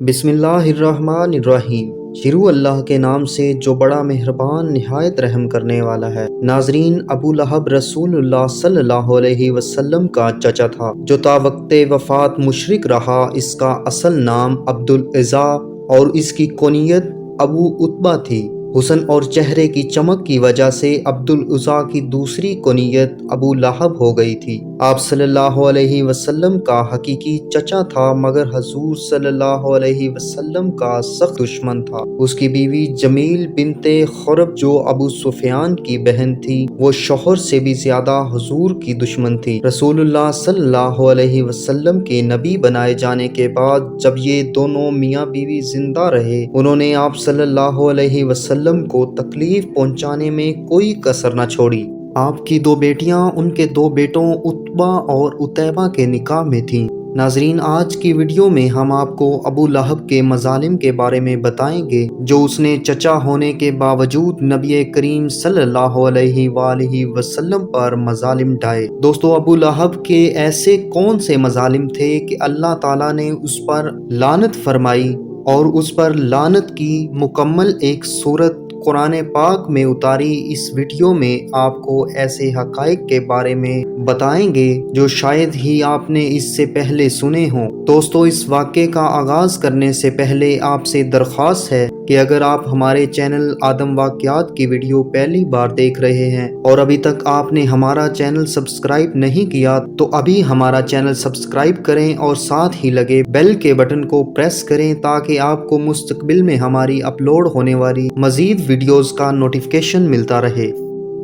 بسم اللہ الرحمن الرحیم۔ شروع اللہ کے نام سے جو بڑا مہربان نہایت رحم کرنے والا ہے۔ ناظرین، ابو لہب رسول اللہ صلی اللہ علیہ وسلم کا چچا تھا جو تا وقت وفات مشرک رہا۔ اس کا اصل نام عبدالعزیٰ اور اس کی کنیت ابو عتبہ تھی۔ حسن اور چہرے کی چمک کی وجہ سے عبدالعزیٰ کی دوسری کنیت ابو لہب ہو گئی تھی۔ آپ صلی اللہ علیہ وسلم کا حقیقی چچا تھا مگر حضور صلی اللہ علیہ وسلم کا سخت دشمن تھا۔ اس کی بیوی جمیل بنت خرب جو ابو سفیان کی بہن تھی، وہ شوہر سے بھی زیادہ حضور کی دشمن تھی۔ رسول اللہ صلی اللہ علیہ وسلم کے نبی بنائے جانے کے بعد جب یہ دونوں میاں بیوی زندہ رہے، انہوں نے آپ صلی اللہ علیہ وسلم کو تکلیف پہنچانے میں کوئی کسر نہ چھوڑی۔ آپ کی دو بیٹیاں ان کے دو بیٹوں عتبہ اور عتیبہ کے نکاح میں تھیں۔ ناظرین، آج کی ویڈیو میں ہم آپ کو ابو لہب کے مظالم کے بارے میں بتائیں گے جو اس نے چچا ہونے کے باوجود نبی کریم صلی اللہ علیہ وآلہ وسلم پر مظالم ڈھائے۔ دوستو، ابو لہب کے ایسے کون سے مظالم تھے کہ اللہ تعالیٰ نے اس پر لعنت فرمائی اور اس پر لعنت کی مکمل ایک صورت قرآن پاک میں اتاری؟ اس ویڈیو میں آپ کو ایسے حقائق کے بارے میں بتائیں گے جو شاید ہی آپ نے اس سے پہلے سنے ہوں۔ دوستو، اس واقعے کا آغاز کرنے سے پہلے آپ سے درخواست ہے کہ اگر آپ ہمارے چینل آدم واقعات کی ویڈیو پہلی بار دیکھ رہے ہیں اور ابھی تک آپ نے ہمارا چینل سبسکرائب نہیں کیا تو ابھی ہمارا چینل سبسکرائب کریں اور ساتھ ہی لگے بیل کے بٹن کو پریس کریں تاکہ آپ کو مستقبل میں ہماری اپلوڈ ہونے والی مزید ویڈیوز کا نوٹیفیکیشن ملتا رہے۔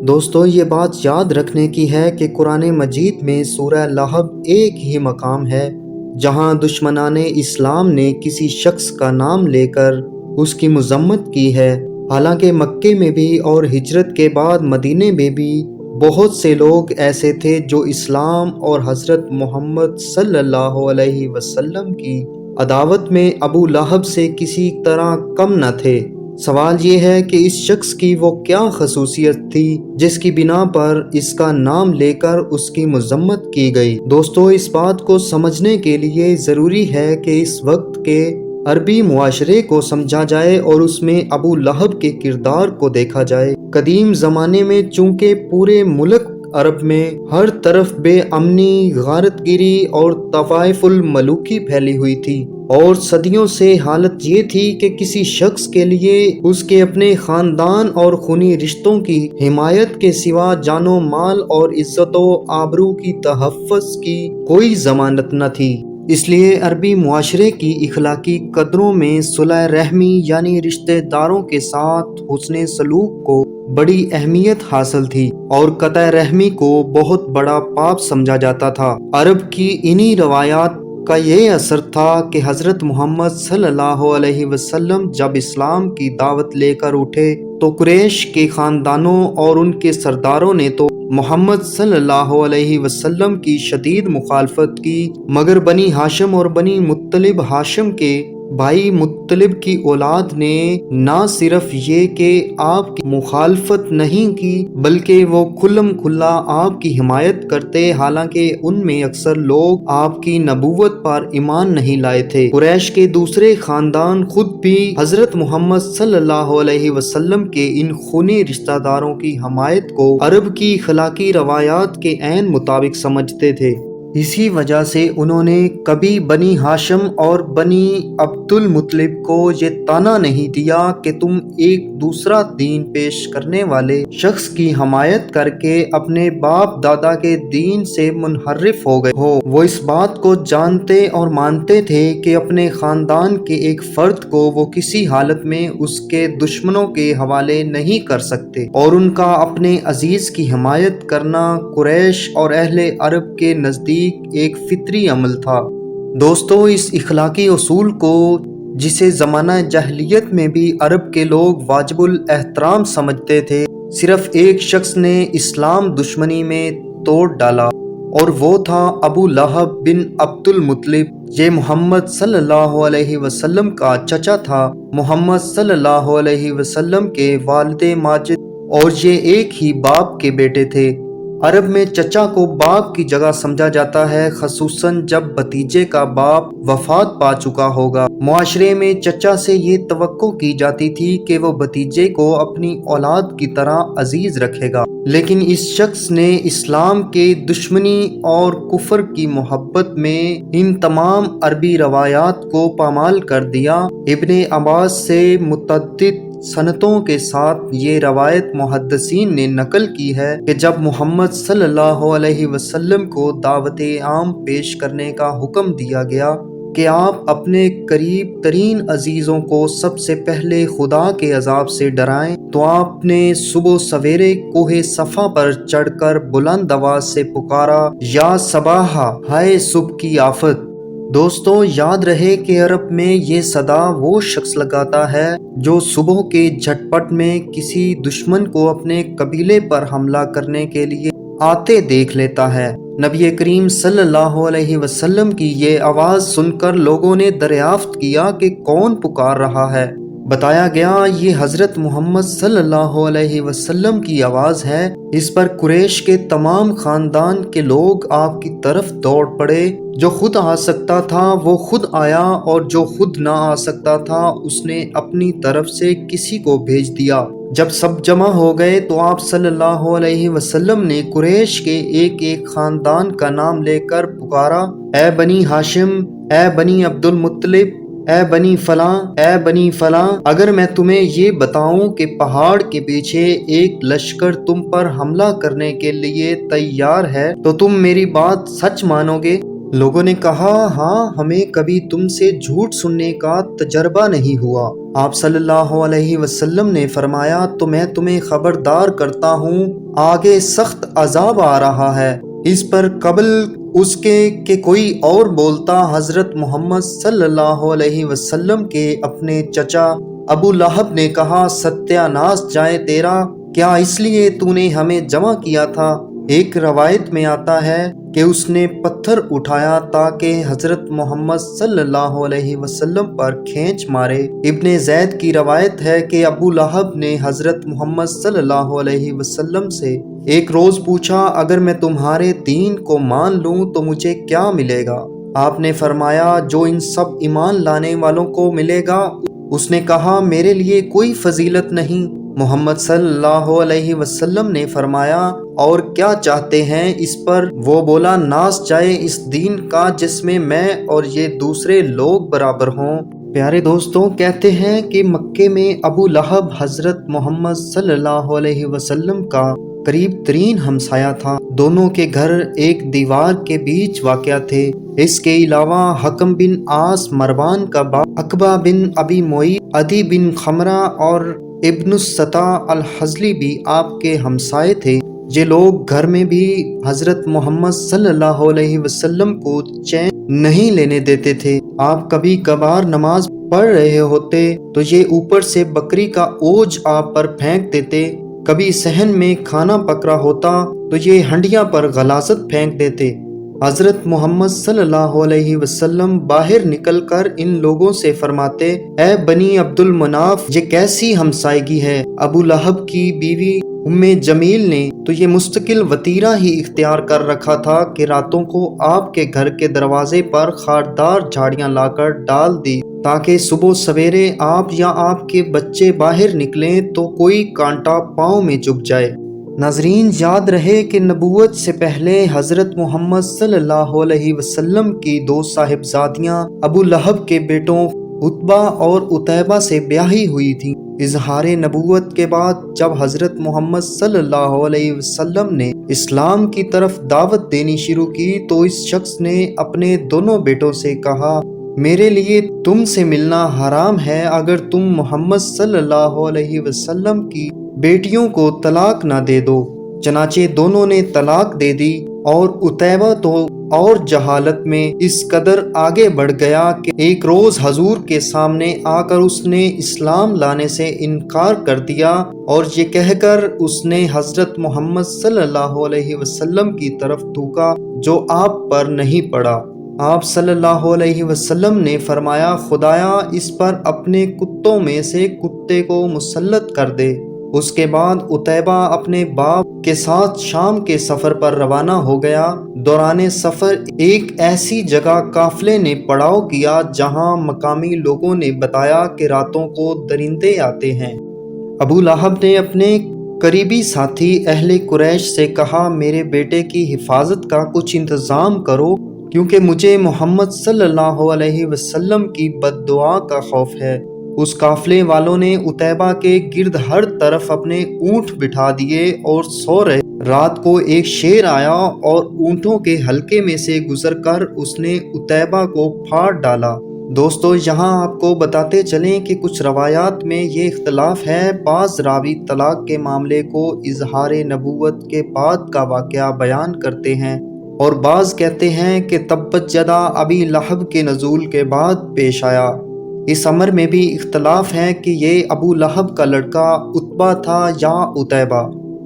دوستو، یہ بات یاد رکھنے کی ہے کہ قرآن مجید میں سورہ لہب ایک ہی مقام ہے جہاں دشمنان اسلام نے کسی شخص کا نام لے کر اس کی مذمت کی ہے۔ حالانکہ مکے میں بھی اور ہجرت کے بعد مدینے میں بھی بہت سے لوگ ایسے تھے جو اسلام اور حضرت محمد صلی اللہ علیہ وسلم کی عداوت میں ابو لہب سے کسی طرح کم نہ تھے۔ سوال یہ ہے کہ اس شخص کی وہ کیا خصوصیت تھی جس کی بنا پر اس کا نام لے کر اس کی مذمت کی گئی؟ دوستو، اس بات کو سمجھنے کے لیے ضروری ہے کہ اس وقت کے عربی معاشرے کو سمجھا جائے اور اس میں ابو لہب کے کردار کو دیکھا جائے۔ قدیم زمانے میں چونکہ پورے ملک عرب میں ہر طرف بے امنی، غارت گیری اور طوائف الملوکی پھیلی ہوئی تھی اور صدیوں سے حالت یہ تھی کہ کسی شخص کے لیے اس کے اپنے خاندان اور خونی رشتوں کی حمایت کے سوا جان و مال اور عزت و آبرو کی تحفظ کی کوئی ضمانت نہ تھی۔ اس لیے عربی معاشرے کی اخلاقی قدروں میں صلح رحمی یعنی رشتہ داروں کے ساتھ حسن سلوک کو بڑی اہمیت حاصل تھی اور قطع رحمی کو بہت بڑا پاپ سمجھا جاتا تھا۔ عرب کی انہی روایات کا یہ اثر تھا کہ حضرت محمد صلی اللہ علیہ وسلم جب اسلام کی دعوت لے کر اٹھے تو قریش کے خاندانوں اور ان کے سرداروں نے تو محمد صلی اللہ علیہ وسلم کی شدید مخالفت کی، مگر بنی ہاشم اور بنی مطلب ہاشم کے بھائی مطلب کی اولاد نے نہ صرف یہ کہ آپ کی مخالفت نہیں کی بلکہ وہ کھلم کھلا آپ کی حمایت کرتے، حالانکہ ان میں اکثر لوگ آپ کی نبوت پر ایمان نہیں لائے تھے۔ قریش کے دوسرے خاندان خود بھی حضرت محمد صلی اللہ علیہ وسلم کے ان خونی رشتہ داروں کی حمایت کو عرب کی اخلاقی روایات کے عین مطابق سمجھتے تھے۔ اسی وجہ سے انہوں نے کبھی بنی ہاشم اور بنی عبد المطلب کو یہ طعنہ نہیں دیا کہ تم ایک دوسرا دین پیش کرنے والے شخص کی حمایت کر کے اپنے باپ دادا کے دین سے منحرف ہو گئے ہو۔ وہ اس بات کو جانتے اور مانتے تھے کہ اپنے خاندان کے ایک فرد کو وہ کسی حالت میں اس کے دشمنوں کے حوالے نہیں کر سکتے اور ان کا اپنے عزیز کی حمایت کرنا قریش اور اہل عرب کے نزدیک ایک فطری عمل تھا۔ دوستو، اس اخلاقی اصول کو جسے زمانہ جاہلیت میں بھی عرب کے لوگ واجب الاحترام سمجھتے تھے، صرف ایک شخص نے اسلام دشمنی میں توڑ ڈالا اور وہ تھا ابو لہب بن عبد المطلب۔ یہ محمد صلی اللہ علیہ وسلم کا چچا تھا، محمد صلی اللہ علیہ وسلم کے والد ماجد، اور یہ ایک ہی باپ کے بیٹے تھے۔ عرب میں چچا کو باپ کی جگہ سمجھا جاتا ہے، خصوصاً جب بھتیجے کا باپ وفات پا چکا ہوگا۔ معاشرے میں چچا سے یہ توقع کی جاتی تھی کہ وہ بھتیجے کو اپنی اولاد کی طرح عزیز رکھے گا، لیکن اس شخص نے اسلام کے دشمنی اور کفر کی محبت میں ان تمام عربی روایات کو پامال کر دیا۔ ابن عباس سے متعدد سنتوں کے ساتھ یہ روایت محدثین نے نقل کی ہے کہ جب محمد صلی اللہ علیہ وسلم کو دعوت عام پیش کرنے کا حکم دیا گیا کہ آپ اپنے قریب ترین عزیزوں کو سب سے پہلے خدا کے عذاب سے ڈرائیں، تو آپ نے صبح سویرے کوہ صفا پر چڑھ کر بلند آواز سے پکارا، یا صباحا، ہائے صبح کی آفت۔ دوستو، یاد رہے کہ عرب میں یہ صدا وہ شخص لگاتا ہے جو صبح کے جھٹپٹ میں کسی دشمن کو اپنے قبیلے پر حملہ کرنے کے لیے آتے دیکھ لیتا ہے۔ نبی کریم صلی اللہ علیہ وسلم کی یہ آواز سن کر لوگوں نے دریافت کیا کہ کون پکار رہا ہے۔ بتایا گیا یہ حضرت محمد صلی اللہ علیہ وسلم کی آواز ہے۔ اس پر قریش کے تمام خاندان کے لوگ آپ کی طرف دوڑ پڑے۔ جو خود آ سکتا تھا وہ خود آیا، اور جو خود نہ آ سکتا تھا اس نے اپنی طرف سے کسی کو بھیج دیا۔ جب سب جمع ہو گئے تو آپ صلی اللہ علیہ وسلم نے قریش کے ایک ایک خاندان کا نام لے کر پکارا، اے بنی ہاشم، اے بنی عبد المطلب، اے بنی فلاں، اے بنی فلاں، اگر میں تمہیں یہ بتاؤں کہ پہاڑ کے پیچھے ایک لشکر تم پر حملہ کرنے کے لیے تیار ہے تو تم میری بات سچ مانو گے؟ لوگوں نے کہا، ہاں، ہمیں کبھی تم سے جھوٹ سننے کا تجربہ نہیں ہوا۔ آپ صلی اللہ علیہ وسلم نے فرمایا، تو میں تمہیں خبردار کرتا ہوں، آگے سخت عذاب آ رہا ہے۔ اس پر قبل اس کے کہ کوئی اور بولتا، حضرت محمد صلی اللہ علیہ وسلم کے اپنے چچا ابو لہب نے کہا، ستیہ ناش جائے تیرا، کیا اس لیے تو نے ہمیں جمع کیا تھا؟ ایک روایت میں آتا ہے کہ اس نے پتھر اٹھایا تاکہ حضرت محمد صلی اللہ علیہ وسلم پر کھینچ مارے۔ ابن زید کی روایت ہے کہ ابو لہب نے حضرت محمد صلی اللہ علیہ وسلم سے ایک روز پوچھا، اگر میں تمہارے دین کو مان لوں تو مجھے کیا ملے گا؟ آپ نے فرمایا، جو ان سب ایمان لانے والوں کو ملے گا۔ اس نے کہا، میرے لیے کوئی فضیلت نہیں۔ محمد صلی اللہ علیہ وسلم نے فرمایا، اور کیا چاہتے ہیں؟ اس پر وہ بولا، ناس جائے اس دین کا جس میں میں اور یہ دوسرے لوگ برابر ہوں۔ پیارے دوستوں، کہتے ہیں کہ مکے میں ابو لہب حضرت محمد صلی اللہ علیہ وسلم کا قریب ترین ہمسایہ تھا۔ دونوں کے گھر ایک دیوار کے بیچ واقع تھے۔ اس کے علاوہ حکم بن عاص مروان کا باپ، عقبہ بن ابی معیط، عدی بن خمرہ اور ابن السطا الحزلی بھی آپ کے ہمسائے تھے۔ یہ لوگ گھر میں بھی حضرت محمد صلی اللہ علیہ وسلم کو چین نہیں لینے دیتے تھے۔ آپ کبھی کبھار نماز پڑھ رہے ہوتے تو یہ اوپر سے بکری کا اوج آپ پر پھینک دیتے۔ کبھی صحن میں کھانا پک رہا ہوتا تو یہ ہنڈیاں پر غلاظت پھینک دیتے۔ حضرت محمد صلی اللہ علیہ وسلم باہر نکل کر ان لوگوں سے فرماتے، اے بنی عبد المناف، یہ کیسی ہمسائیگی ہے؟ ابو لہب کی بیوی ام جمیل نے تو یہ مستقل وتیرہ ہی اختیار کر رکھا تھا کہ راتوں کو آپ کے گھر کے دروازے پر خاردار جھاڑیاں لا کر ڈال دی تاکہ صبح سویرے آپ یا آپ کے بچے باہر نکلیں تو کوئی کانٹا پاؤں میں چبھ جائے۔ ناظرین، یاد رہے کہ نبوت سے پہلے حضرت محمد صلی اللہ علیہ وسلم کی دو صاحبزادیاں ابو لہب کے بیٹوں عتبہ اور عتیبہ سے بیاہی ہوئی تھیں۔ اظہار نبوت کے بعد جب حضرت محمد صلی اللہ علیہ وسلم نے اسلام کی طرف دعوت دینی شروع کی تو اس شخص نے اپنے دونوں بیٹوں سے کہا، میرے لیے تم سے ملنا حرام ہے اگر تم محمد صلی اللہ علیہ وسلم کی بیٹیوں کو طلاق نہ دے دو۔ چنانچہ دونوں نے طلاق دے دی، اور عتیبہ تو اور جہالت میں اس قدر آگے بڑھ گیا کہ ایک روز حضور کے سامنے آ کر اس نے اسلام لانے سے انکار کر دیا، اور یہ کہہ کر اس نے حضرت محمد صلی اللہ علیہ وسلم کی طرف تھوکا جو آپ پر نہیں پڑا۔ آپ صلی اللہ علیہ وسلم نے فرمایا، خدایا اس پر اپنے کتوں میں سے کتے کو مسلط کر دے۔ اس کے بعد عتیبہ اپنے باپ کے ساتھ شام کے سفر پر روانہ ہو گیا۔ دوران سفر ایک ایسی جگہ قافلے نے پڑاؤ کیا جہاں مقامی لوگوں نے بتایا کہ راتوں کو درندے آتے ہیں۔ ابو لہب نے اپنے قریبی ساتھی اہل قریش سے کہا، میرے بیٹے کی حفاظت کا کچھ انتظام کرو، کیونکہ مجھے محمد صلی اللہ علیہ وسلم کی بد دعا کا خوف ہے۔ اس قافلے والوں نے عتیبہ کے گرد ہر طرف اپنے اونٹ بٹھا دیے اور سو رہے۔ رات کو ایک شیر آیا اور اونٹوں کے حلقے میں سے گزر کر اس نے عتیبہ کو پھاڑ ڈالا۔ دوستو، یہاں آپ کو بتاتے چلیں کہ کچھ روایات میں یہ اختلاف ہے۔ بعض راوی طلاق کے معاملے کو اظہار نبوت کے بعد کا واقعہ بیان کرتے ہیں اور بعض کہتے ہیں کہ تبت یدا ابی لہب کے نزول کے بعد پیش آیا۔ اس امر میں بھی اختلاف ہے کہ یہ ابو لہب کا لڑکا عتبہ تھا یا عتیبہ،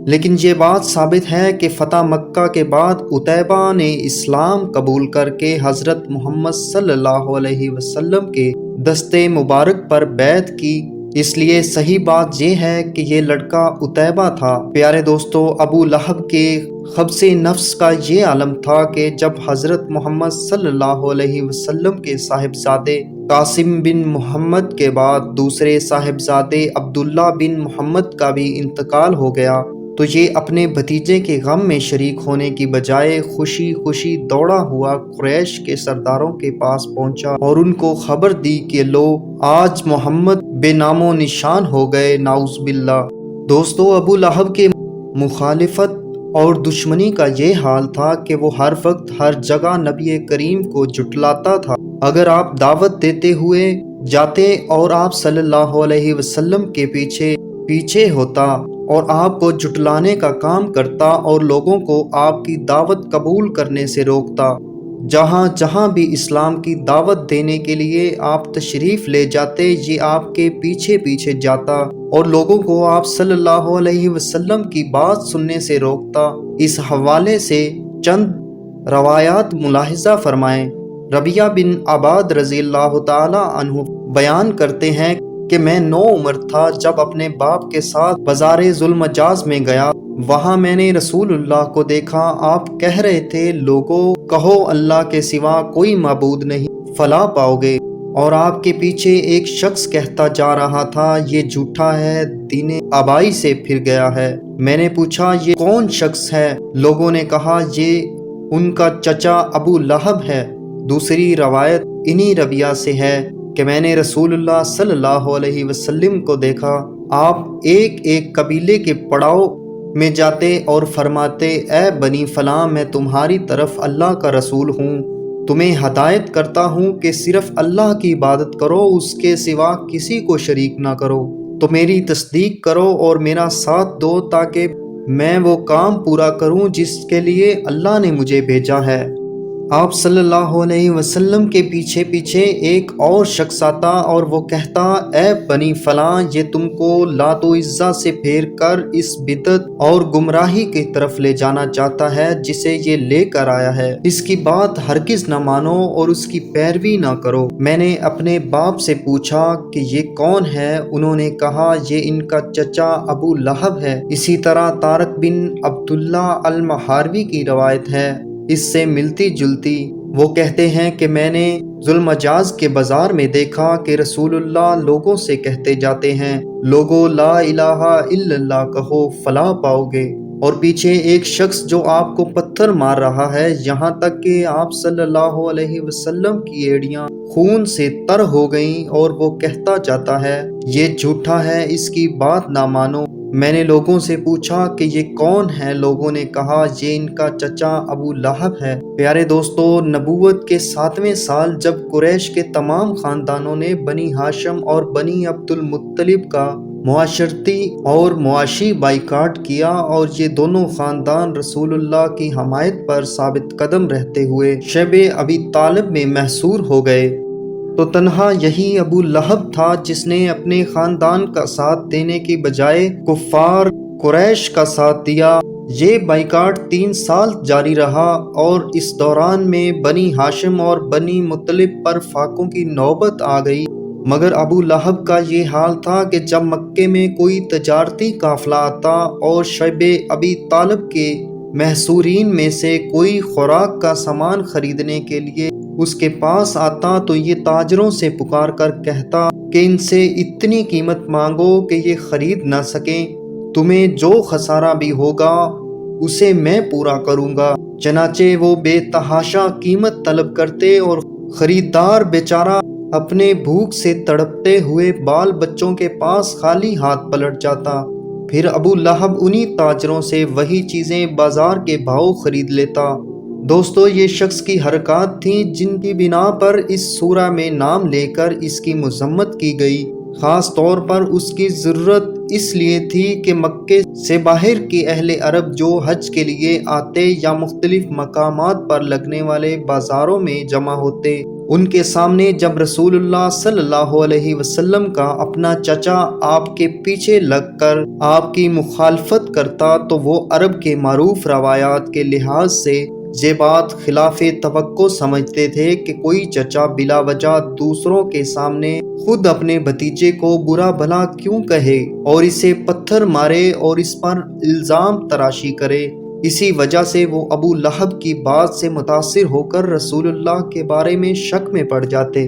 لیکن یہ بات ثابت ہے کہ فتح مکہ کے بعد عتیبہ نے اسلام قبول کر کے حضرت محمد صلی اللہ علیہ وسلم کے دستے مبارک پر بیعت کی، اس لیے صحیح بات یہ ہے کہ یہ لڑکا عتیبہ تھا۔ پیارے دوستو، ابو لہب کے خبث نفس کا یہ عالم تھا کہ جب حضرت محمد صلی اللہ علیہ وسلم کے صاحبزادے قاسم بن محمد کے بعد دوسرے صاحبزادے عبداللہ بن محمد کا بھی انتقال ہو گیا، تو یہ اپنے بھتیجے کے غم میں شریک ہونے کی بجائے خوشی خوشی دوڑا ہوا قریش کے سرداروں کے پاس پہنچا اور ان کو خبر دی کہ لو، آج محمد بے نام و نشان ہو گئے، نعوذ باللہ۔ دوستو، ابو لہب کے مخالفت اور دشمنی کا یہ حال تھا کہ وہ ہر وقت ہر جگہ نبی کریم کو جھٹلاتا تھا۔ اگر آپ دعوت دیتے ہوئے جاتے اور آپ صلی اللہ علیہ وسلم کے پیچھے ہوتا اور آپ کو جھٹلانے کا کام کرتا اور لوگوں کو آپ کی دعوت قبول کرنے سے روکتا، جہاں جہاں بھی اسلام کی دعوت دینے کے لیے آپ تشریف لے جاتے، یہ آپ کے پیچھے پیچھے جاتا اور لوگوں کو آپ صلی اللہ علیہ وسلم کی بات سننے سے روکتا۔ اس حوالے سے چند روایات ملاحظہ فرمائیں۔ ربیعہ بن عباد رضی اللہ تعالی عنہ بیان کرتے ہیں کہ میں 9 عمر تھا جب اپنے باپ کے ساتھ بازار ذوالمجاز میں گیا۔ وہاں میں نے رسول اللہ کو دیکھا، آپ کہہ رہے تھے، لوگوں کہو اللہ کے سوا کوئی معبود نہیں، فلاح پاؤ گے، اور آپ کے پیچھے ایک شخص کہتا جا رہا تھا، یہ جھوٹا ہے، دین آبائی سے پھر گیا ہے۔ میں نے پوچھا، یہ کون شخص ہے؟ لوگوں نے کہا، یہ ان کا چچا ابو لہب ہے۔ دوسری روایت انہی ربیعہ سے ہے کہ میں نے رسول اللہ صلی اللہ علیہ وسلم کو دیکھا، آپ ایک ایک قبیلے کے پڑاؤ میں جاتے اور فرماتے، اے بنی فلاں، میں تمہاری طرف اللہ کا رسول ہوں، تمہیں ہدایت کرتا ہوں کہ صرف اللہ کی عبادت کرو، اس کے سوا کسی کو شریک نہ کرو، تو میری تصدیق کرو اور میرا ساتھ دو تاکہ میں وہ کام پورا کروں جس کے لیے اللہ نے مجھے بھیجا ہے۔ آپ صلی اللہ علیہ وسلم کے پیچھے پیچھے ایک اور شخص آتا اور وہ کہتا، اے بنی فلاں، یہ تم کو لات و عزا سے پھیر کر اس بدعت اور گمراہی کی طرف لے جانا چاہتا ہے جسے یہ لے کر آیا ہے، اس کی بات ہرگز نہ مانو اور اس کی پیروی نہ کرو۔ میں نے اپنے باپ سے پوچھا کہ یہ کون ہے؟ انہوں نے کہا، یہ ان کا چچا ابو لہب ہے۔ اسی طرح طارق بن عبداللہ المحاروی کی روایت ہے، اس سے ملتی جلتی۔ وہ کہتے ہیں کہ میں نے ذوالمجاز کے بازار میں دیکھا کہ رسول اللہ لوگوں سے کہتے جاتے ہیں، لوگوں لا الہ الا اللہ کہو، فلاح پاؤ گے، اور پیچھے ایک شخص جو آپ کو پتھر مار رہا ہے، یہاں تک کہ آپ صلی اللہ علیہ وسلم کی ایڑیاں خون سے تر ہو گئیں، اور وہ کہتا جاتا ہے، یہ جھوٹا ہے، اس کی بات نہ مانو۔ میں نے لوگوں سے پوچھا کہ یہ کون ہے؟ لوگوں نے کہا، یہ ان کا چچا ابو لہب ہے۔ پیارے دوستو، نبوت کے 7ویں سال جب قریش کے تمام خاندانوں نے بنی ہاشم اور بنی عبد المطلب کا معاشرتی اور معاشی بائیکاٹ کیا اور یہ دونوں خاندان رسول اللہ کی حمایت پر ثابت قدم رہتے ہوئے شیب ابی طالب میں محصور ہو گئے، تو تنہا یہی ابو لہب تھا جس نے اپنے خاندان کا ساتھ دینے کی بجائے کفار قریش کا ساتھ دیا۔ یہ بائیکاٹ 3 سال جاری رہا اور اس دوران میں بنی ہاشم اور بنی مطلب پر فاقوں کی نوبت آ گئی۔ مگر ابو لہب کا یہ حال تھا کہ جب مکے میں کوئی تجارتی قافلہ آتا اور شیب ابی طالب کے محصورین میں سے کوئی خوراک کا سامان خریدنے کے لیے اس کے پاس آتا تو یہ تاجروں سے پکار کر کہتا کہ ان سے اتنی قیمت مانگو کہ یہ خرید نہ سکیں، تمہیں جو خسارہ بھی ہوگا اسے میں پورا کروں گا۔ چنانچہ وہ بے تحاشا قیمت طلب کرتے اور خریدار بیچارہ اپنے بھوک سے تڑپتے ہوئے بال بچوں کے پاس خالی ہاتھ پلٹ جاتا۔ پھر ابو لہب انہی تاجروں سے وہی چیزیں بازار کے بھاؤ خرید لیتا۔ دوستو، یہ شخص کی حرکات تھیں جن کی بنا پر اس سورہ میں نام لے کر اس کی مذمت کی گئی۔ خاص طور پر اس کی ضرورت اس لیے تھی کہ مکے سے باہر کے اہل عرب جو حج کے لیے آتے یا مختلف مقامات پر لگنے والے بازاروں میں جمع ہوتے، ان کے سامنے جب رسول اللہ صلی اللہ علیہ وسلم کا اپنا چچا آپ کے پیچھے لگ کر آپ کی مخالفت کرتا تو وہ عرب کے معروف روایات کے لحاظ سے یہ بات خلاف توقع سمجھتے تھے کہ کوئی چچا بلا وجہ دوسروں کے سامنے خود اپنے بھتیجے کو برا بھلا کیوں کہے اور اسے پتھر مارے اور اس پر الزام تراشی کرے۔ اسی وجہ سے وہ ابو لہب کی بات سے متاثر ہو کر رسول اللہ کے بارے میں شک میں پڑ جاتے۔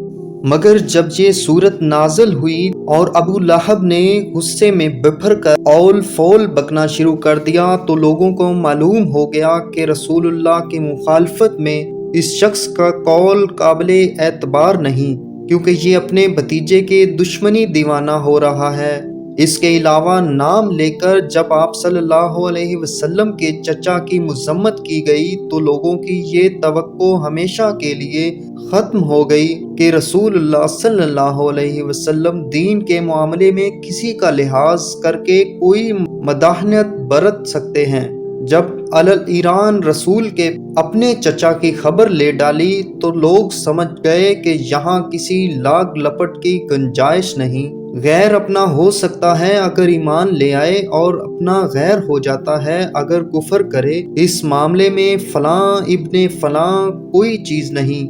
مگر جب یہ صورت نازل ہوئی اور ابو لہب نے غصے میں بپھر کر اول فول بکنا شروع کر دیا تو لوگوں کو معلوم ہو گیا کہ رسول اللہ کی مخالفت میں اس شخص کا قول قابل اعتبار نہیں، کیونکہ یہ اپنے بھتیجے کے دشمنی دیوانہ ہو رہا ہے۔ اس کے علاوہ نام لے کر جب آپ صلی اللہ علیہ وسلم کے چچا کی مذمت کی گئی تو لوگوں کی یہ توقع ہمیشہ کے لیے ختم ہو گئی کہ رسول اللہ صلی اللہ علیہ وسلم دین کے معاملے میں کسی کا لحاظ کر کے کوئی مداحنت برت سکتے ہیں۔ جب ایران رسول کے اپنے چچا کی خبر لے ڈالی تو لوگ سمجھ گئے کہ یہاں کسی لاگ لپٹ کی گنجائش نہیں۔ غیر اپنا ہو سکتا ہے اگر ایمان لے آئے اور اپنا غیر ہو جاتا ہے اگر کفر کرے، اس معاملے میں فلاں ابن فلاں کوئی چیز نہیں۔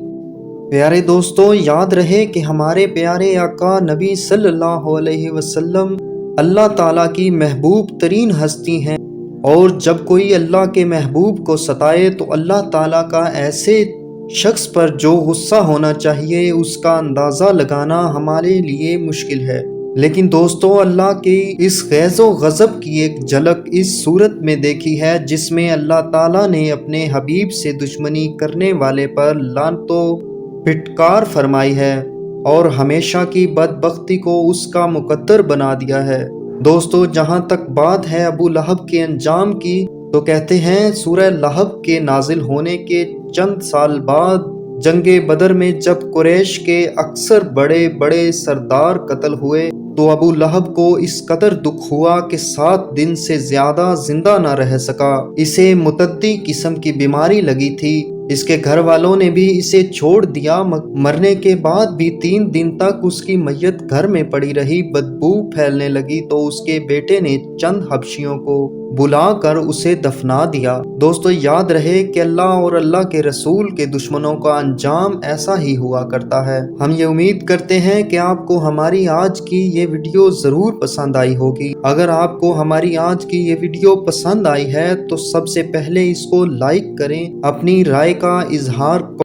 پیارے دوستو، یاد رہے کہ ہمارے پیارے آقا نبی صلی اللہ علیہ وسلم اللہ تعالیٰ کی محبوب ترین ہستی ہیں، اور جب کوئی اللہ کے محبوب کو ستائے تو اللہ تعالیٰ کا ایسے شخص پر جو غصہ ہونا چاہیے اس کا اندازہ لگانا ہمارے لیے مشکل ہے۔ لیکن دوستو، اللہ کی اس غیظ و غضب کی ایک جھلک اس صورت میں دیکھی ہے جس میں اللہ تعالیٰ نے اپنے حبیب سے دشمنی کرنے والے پر لعنت و پھٹکار فرمائی ہے اور ہمیشہ کی بدبختی کو اس کا مقدر بنا دیا ہے۔ دوستو، جہاں تک بات ہے ابو لہب کے انجام کی تو کہتے ہیں سورہ لہب کے نازل ہونے کے چند سال بعد جنگ بدر میں جب قریش کے اکثر بڑے بڑے سردار قتل ہوئے تو ابو لہب کو اس قدر دکھ ہوا کہ 7 دن سے زیادہ زندہ نہ رہ سکا۔ اسے متعدی قسم کی بیماری لگی تھی۔ اس کے گھر والوں نے بھی اسے چھوڑ دیا۔ مرنے کے بعد بھی 3 دن تک اس کی میت گھر میں پڑی رہی، بدبو پھیلنے لگی تو اس کے بیٹے نے چند حبشیوں کو بلا کر اسے دفنا دیا۔ دوستو، یاد رہے کہ اللہ اور اللہ کے رسول کے دشمنوں کا انجام ایسا ہی ہوا کرتا ہے۔ ہم یہ امید کرتے ہیں کہ آپ کو ہماری آج کی یہ ویڈیو ضرور پسند آئی ہوگی۔ اگر آپ کو ہماری آج کی یہ ویڈیو پسند آئی ہے تو سب سے پہلے اس کو لائک کریں، اپنی رائے کا اظہار